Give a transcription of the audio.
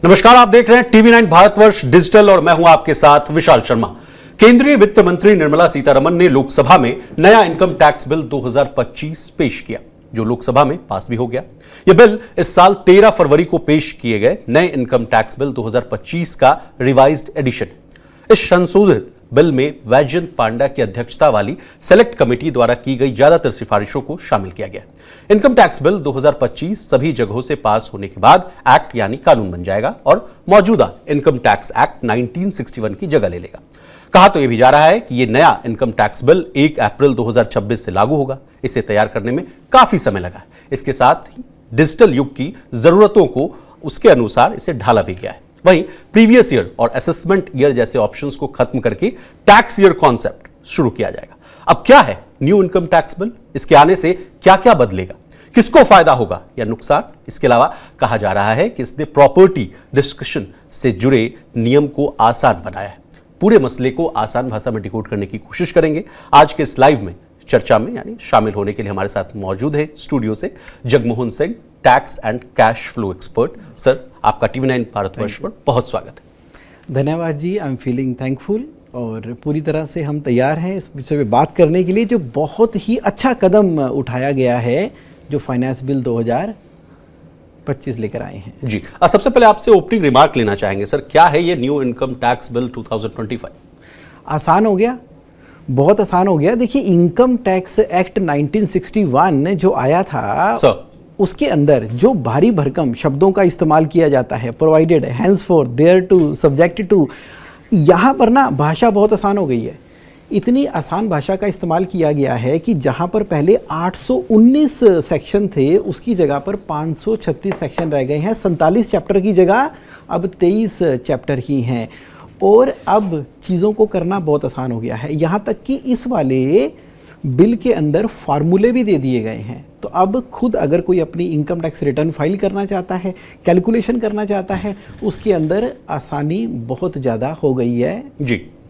नमस्कार, आप देख रहे हैं टीवी9 भारतवर्ष डिजिटल और मैं हूं आपके साथ विशाल शर्मा। केंद्रीय वित्त मंत्री निर्मला सीतारमण ने लोकसभा में नया इनकम टैक्स बिल 2025 पेश किया, जो लोकसभा में पास भी हो गया। यह बिल इस साल 13 फरवरी को पेश किए गए नए इनकम टैक्स बिल 2025 का रिवाइज्ड एडिशन। इस संशोधित बिल में वैजयंत पांडा की अध्यक्षता वाली सेलेक्ट कमेटी द्वारा की गई ज्यादातर सिफारिशों को शामिल किया गया। इनकम टैक्स बिल 2025 सभी जगहों से पास होने के बाद एक्ट यानी कानून बन जाएगा और मौजूदा इनकम टैक्स एक्ट 1961 की जगह ले लेगा। कहा तो यह भी जा रहा है कि यह नया इनकम टैक्स बिल 1 अप्रैल 2026 से लागू होगा। इसे तैयार करने में काफी समय लगा। इसके साथ ही डिजिटल युग की जरूरतों को उसके अनुसार इसे ढाला भी गया है। वहीं प्रीवियस ईयर और असेसमेंट ईयर जैसे ऑप्शंस को खत्म करके टैक्स ईयर कॉन्सेप्ट शुरू किया जाएगा। अब क्या है न्यू इनकम टैक्स बिल, इसके आने से क्या क्या बदलेगा, किसको फायदा होगा या नुकसान? इसके अलावा कहा जा रहा है कि इसने प्रॉपर्टी डिस्कशन से जुड़े नियम को आसान बनाया है। पूरे मसले को आसान भाषा में डिकोड करने की कोशिश करेंगे। आज के इस लाइव में चर्चा में यानी शामिल होने के लिए हमारे साथ मौजूद है स्टूडियो से Jagmohan Singh, tax and cash flow expert. Sir, आपका टीवी9 भारतवर्ष पर बहुत स्वागत है। धन्यवाद जी, आई एम फीलिंग थैंकफुल और पूरी तरह से हम तैयार हैं इस विषय में बात करने के लिए, जो बहुत ही अच्छा कदम उठाया गया है जो फाइनेंस बिल 2025 लेकर आए हैं। जी, सबसे पहले आपसे ओपनिंग रिमार्क लेना चाहेंगे सर, क्या है ये न्यू इनकम टैक्स बिल 2025? आसान हो गया, बहुत आसान हो गया। देखिए, इनकम टैक्स एक्ट 1961 जो आया था सर, उसके अंदर जो भारी भरकम शब्दों का इस्तेमाल किया जाता है, provided, henceforth, thereto, subject to, यहाँ पर ना भाषा बहुत आसान हो गई है। इतनी आसान भाषा का इस्तेमाल किया गया है कि जहाँ पर पहले 819 सेक्शन थे उसकी जगह पर 536 सेक्शन रह गए हैं। 47 चैप्टर की जगह अब 23 चैप्टर ही हैं और अब चीज़ों को करना बहुत आसान हो गया है। यहाँ तक कि इस वाले बिल के अंदर फार्मूले भी दे दिए गए हैं। तो अब खुद अगर कोई अपनी इनकम टैक्स रिटर्न फाइल करना चाहता है, कैलकुलेशन करना चाहता है, उसके अंदर आसानी बहुत ज़्यादा हो गई है। जी,